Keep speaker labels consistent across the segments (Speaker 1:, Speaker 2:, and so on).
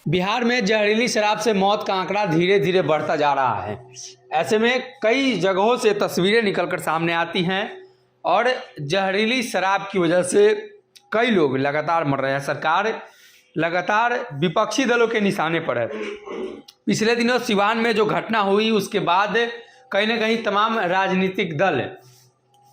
Speaker 1: बिहार में जहरीली शराब से मौत का आंकड़ा धीरे धीरे बढ़ता जा रहा है। ऐसे में कई जगहों से तस्वीरें निकलकर सामने आती हैं और जहरीली शराब की वजह से कई लोग लगातार मर रहे हैं। सरकार लगातार विपक्षी दलों के निशाने पर है। पिछले दिनों सिवान में जो घटना हुई उसके बाद कहीं ना कहीं तमाम राजनीतिक दल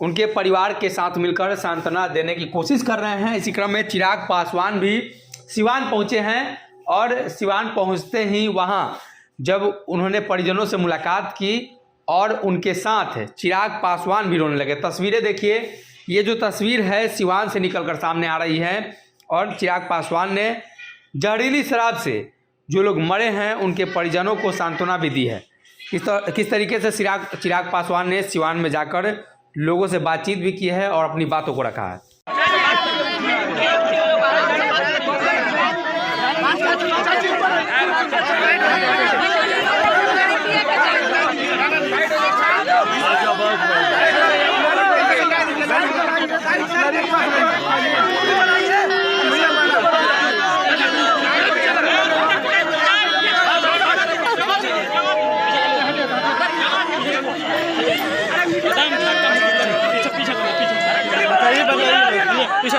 Speaker 1: उनके परिवार के साथ मिलकर सांत्वना देने की कोशिश कर रहे हैं। इसी क्रम में चिराग पासवान भी सिवान पहुंचे हैं और सिवान पहुंचते ही वहां जब उन्होंने परिजनों से मुलाकात की और उनके साथ चिराग पासवान भी रोने लगे। तस्वीरें देखिए, ये जो तस्वीर है सिवान से निकलकर सामने आ रही है और चिराग पासवान ने जहरीली शराब से जो लोग मरे हैं उनके परिजनों को सांत्वना भी दी है। किस तरीके से चिराग पासवान ने सिवान में जाकर लोगों से बातचीत भी की है और अपनी बातों को रखा है।
Speaker 2: पीछे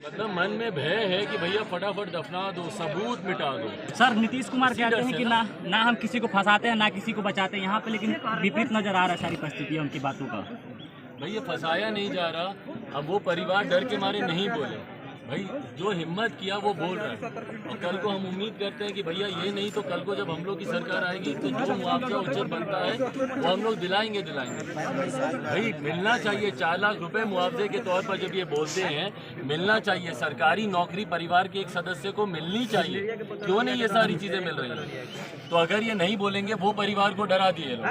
Speaker 3: मतलब मन में भय है कि भैया फटाफट दफना दो, सबूत मिटा दो।
Speaker 2: सर नीतीश कुमार कहते हैं कि ना हम किसी को फंसाते हैं ना किसी को बचाते हैं यहाँ पे, लेकिन विपरीत नजर आ रहा है सारी परिस्थितियाँ उनकी बातों का।
Speaker 3: भैया फंसाया नहीं जा रहा। अब वो परिवार डर के मारे नहीं बोले। भाई जो हिम्मत किया वो बोल रहा है और कल को हम उम्मीद करते हैं कि भैया ये नहीं तो कल को जब हम लोग की सरकार आएगी तो जो मुआवजा उच्चर बनता है वो हम लोग दिलाएंगे। भाई मिलना चाहिए। 4 लाख रुपए मुआवजे के तौर पर जब ये बोलते हैं मिलना चाहिए। सरकारी नौकरी परिवार के एक सदस्य को मिलनी चाहिए। क्यों नहीं ये सारी चीजें मिल रही हैं? तो अगर ये नहीं बोलेंगे वो परिवार को डरा दिए लोग,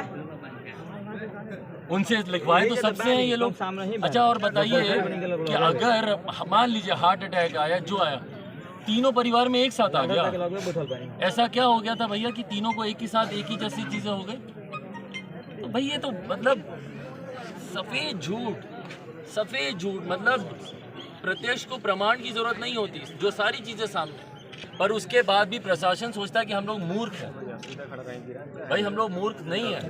Speaker 3: उनसे लिखवाए तो सबसे हैं ये लोग। अच्छा और बताइए कि अगर मान लीजिए हार्ट अटैक आया, जो आया तीनों परिवार में एक साथ आ गया, ऐसा क्या हो गया था भैया कि तीनों को एक ही साथ एक ही जैसी चीजें हो गई? तो भाई ये तो मतलब सफेद झूठ। मतलब प्रत्यक्ष को प्रमाण की जरूरत नहीं होती, जो सारी चीजें सामने, पर उसके बाद भी प्रशासन सोचता है कि हम लोग मूर्ख हैं। भाई हम लोग मूर्ख नहीं है।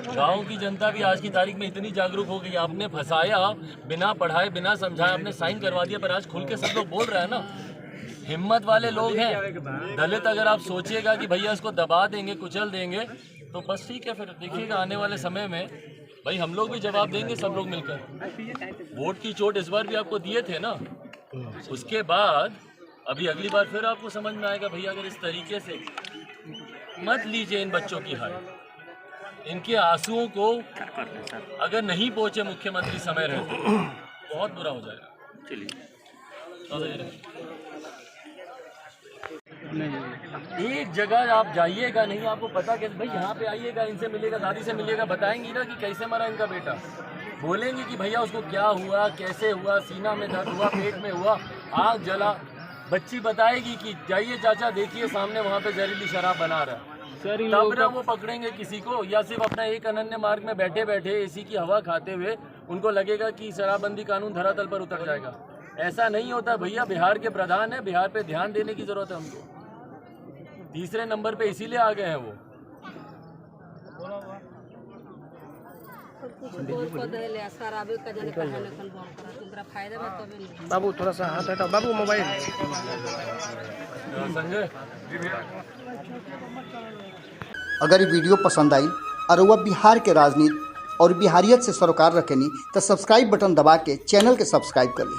Speaker 3: गांव की जनता भी आज की तारीख में इतनी जागरूक हो गई। आपने फंसाया, बिना पढ़ाए बिना समझाए आपने साइन करवा दिया, पर आज खुल के सब लोग बोल रहे हैं ना। हिम्मत वाले लोग हैं। दलित अगर आप सोचिएगा कि भैया इसको दबा देंगे, कुचल देंगे, तो बस ठीक है। फिर देखिएगा आने वाले समय में भाई हम लोग भी जवाब देंगे, सब लोग मिलकर। वोट की चोट इस बार भी आपको दिए थे ना, उसके बाद अभी अगली बार फिर आपको समझ में आएगा भैया अगर इस तरीके से मत लीजिए इन बच्चों की हाय। इनके आंसुओं को अगर नहीं पहुंचे मुख्यमंत्री समय रहते बहुत बुरा हो जाएगा। चलिए एक जगह आप जाइएगा नहीं, आपको पता कैसे भाई यहाँ पे आइएगा, इनसे मिलेगा, दादी से मिलेगा, बताएंगी ना कि कैसे मरा इनका बेटा। बोलेंगे कि भैया उसको क्या हुआ, कैसे हुआ, सीना में दर्द हुआ, पेट में हुआ, आँख जला। बच्ची बताएगी कि जाइए चाचा देखिए सामने वहाँ पे जहरीली शराब बना रहा है। तब ना वो पकड़ेंगे किसी को, या सिर्फ अपना एक अनन्य मार्ग में बैठे बैठे एसी की हवा खाते हुए उनको लगेगा कि शराबबंदी कानून धरातल पर उतर जाएगा। ऐसा नहीं होता भैया। बिहार के प्रधान है, बिहार पे ध्यान देने की जरूरत है हमको। तीसरे नंबर पे इसीलिए आ गए हैं वो।
Speaker 4: बाबू थोड़ा सा हाथ हटाओ बाबू, मोबाइल।
Speaker 3: संजय
Speaker 5: अगर ये वीडियो पसंद आई और वह बिहार के राजनीति और बिहारियत से सरोकार रखेनी तो सब्सक्राइब बटन दबा के चैनल के सब्सक्राइब कर ली।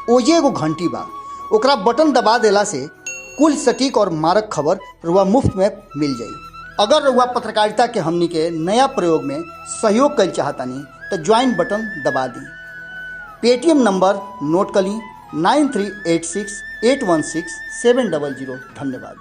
Speaker 5: ओजे एगो घंटी बा, ओकरा बटन दबा देला से कुल सटीक और मारक खबर रुआ मुफ्त में मिल जाई। अगर रुआ पत्रकारिता के हमनी के नया प्रयोग में सहयोग कर चाहतानी तो ज्वाइन बटन दबा दी। पेटीएम नंबर नोट कर ली 9386816700। धन्यवाद।